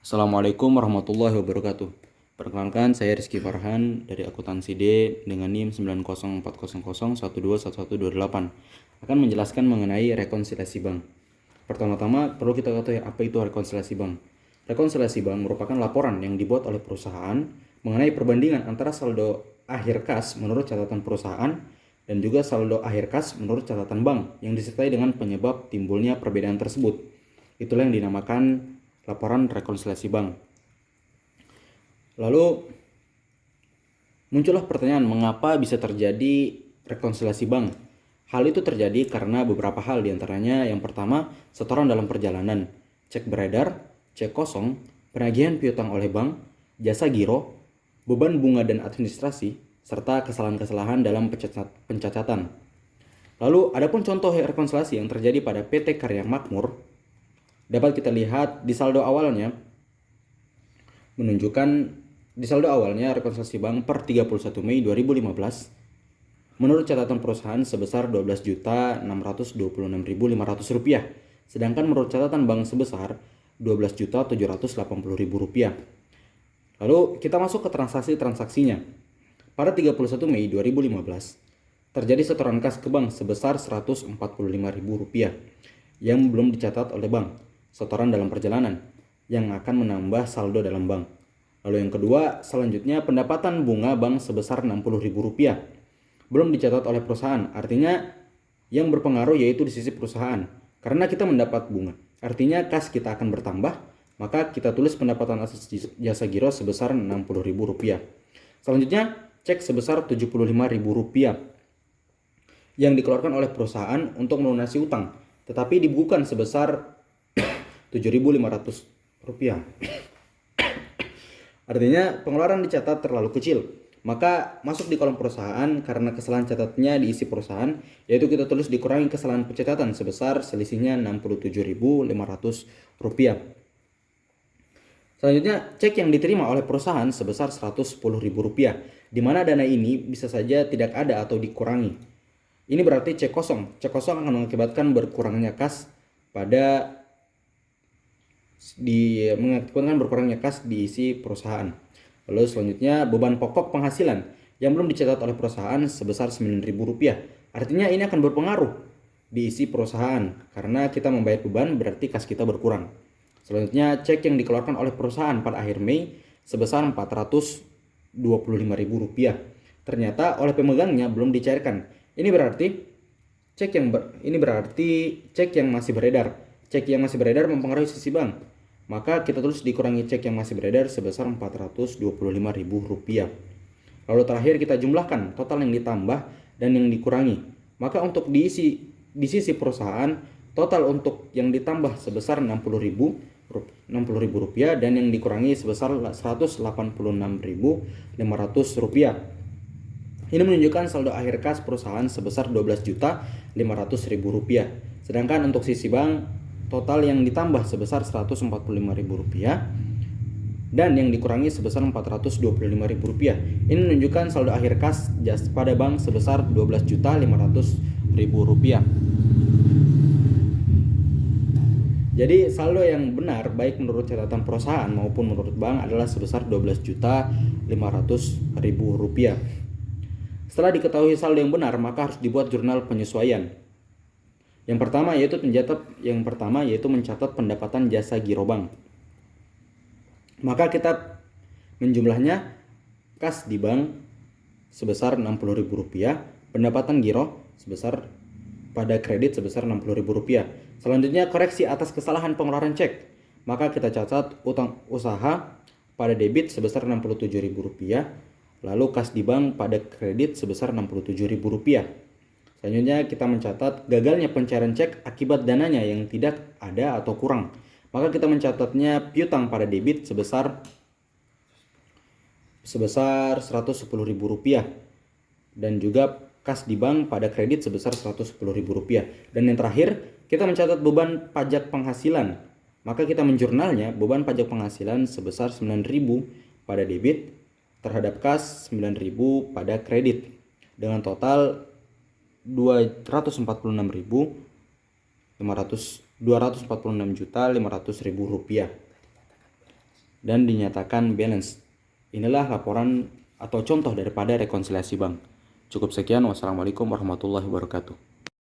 Assalamualaikum warahmatullahi wabarakatuh. Perkenalkan, saya Rizky Farhan dari akuntansi D dengan NIM 90400121128 akan menjelaskan mengenai rekonsiliasi bank. Pertama-tama perlu kita ketahui apa itu rekonsiliasi bank. Rekonsiliasi bank merupakan laporan yang dibuat oleh perusahaan mengenai perbandingan antara saldo akhir kas menurut catatan perusahaan dan juga saldo akhir kas menurut catatan bank yang disertai dengan penyebab timbulnya perbedaan tersebut. Itulah yang dinamakan laporan rekonsiliasi bank. Lalu muncullah pertanyaan, mengapa bisa terjadi rekonsiliasi bank? Hal itu terjadi karena beberapa hal, diantaranya yang pertama, setoran dalam perjalanan, cek beredar, cek kosong, penagihan piutang oleh bank, jasa giro, beban bunga dan administrasi, serta kesalahan-kesalahan dalam pencatatan. Lalu adapun contoh rekonsiliasi yang terjadi pada PT Karya Makmur dapat kita lihat di saldo awalnya, menunjukkan di saldo awalnya rekonsiliasi bank per 31 Mei 2015 menurut catatan perusahaan sebesar Rp12.626.500, sedangkan menurut catatan bank sebesar Rp12.780.000. Lalu kita masuk ke transaksinya. Pada 31 Mei 2015 terjadi setoran kas ke bank sebesar Rp145.000 yang belum dicatat oleh bank, setoran dalam perjalanan yang akan menambah saldo dalam bank. Lalu yang kedua, selanjutnya pendapatan bunga bank sebesar Rp60.000 belum dicatat oleh perusahaan. Artinya yang berpengaruh yaitu di sisi perusahaan. Karena kita mendapat bunga, artinya kas kita akan bertambah, maka kita tulis pendapatan atas jasa giro sebesar Rp60.000. Selanjutnya, cek sebesar Rp75.000 yang dikeluarkan oleh perusahaan untuk melunasi utang, tetapi dibukukan sebesar Rp7.500. Artinya pengeluaran dicatat terlalu kecil, maka masuk di kolom perusahaan karena kesalahan catatnya diisi perusahaan, yaitu kita tulis dikurangi kesalahan pencatatan sebesar selisihnya Rp67.500. Selanjutnya, cek yang diterima oleh perusahaan sebesar Rp110.000, di mana dana ini bisa saja tidak ada atau dikurangi. Ini berarti cek kosong. Cek kosong akan mengakibatkan berkurangnya kas diisi perusahaan. Lalu selanjutnya, beban pokok penghasilan yang belum dicatat oleh perusahaan sebesar Rp9.000. Artinya ini akan berpengaruh diisi perusahaan karena kita membayar beban, berarti kas kita berkurang. Selanjutnya, cek yang dikeluarkan oleh perusahaan pada akhir Mei sebesar Rp425.000. Ternyata oleh pemegangnya belum dicairkan. Ini berarti cek yang masih beredar. Cek yang masih beredar mempengaruhi sisi bank. Maka kita tulis dikurangi cek yang masih beredar sebesar Rp425.000. Lalu terakhir kita jumlahkan total yang ditambah dan yang dikurangi. Maka untuk di sisi perusahaan, total untuk yang ditambah sebesar Rp60.000 dan yang dikurangi sebesar Rp186.500. Ini menunjukkan saldo akhir kas perusahaan sebesar Rp12.500.000. Sedangkan untuk sisi bank, total yang ditambah sebesar Rp145.000 dan yang dikurangi sebesar Rp425.000. Ini menunjukkan saldo akhir kas pada bank sebesar Rp12.500.000. Jadi saldo yang benar baik menurut catatan perusahaan maupun menurut bank adalah sebesar Rp12.500.000. Setelah diketahui saldo yang benar, maka harus dibuat jurnal penyesuaian. Yang pertama yaitu mencatat pendapatan jasa giro bank. Maka kita menjumlahnya kas di bank sebesar Rp60.000, pendapatan giro sebesar pada kredit sebesar Rp60.000. Selanjutnya koreksi atas kesalahan pengeluaran cek. Maka kita catat utang usaha pada debit sebesar Rp67.000, lalu kas di bank pada kredit sebesar Rp67.000. Selanjutnya kita mencatat gagalnya pencairan cek akibat dananya yang tidak ada atau kurang. Maka kita mencatatnya piutang pada debit sebesar Rp110.000 dan juga kas di bank pada kredit sebesar Rp110.000. Dan yang terakhir, kita mencatat beban pajak penghasilan. Maka kita menjurnalnya beban pajak penghasilan sebesar Rp9.000 pada debit terhadap kas Rp9.000 pada kredit dengan total Rp246.500.000. dan dinyatakan balance. Inilah laporan atau contoh daripada rekonsiliasi bank. Cukup sekian. Wassalamualaikum warahmatullahi wabarakatuh.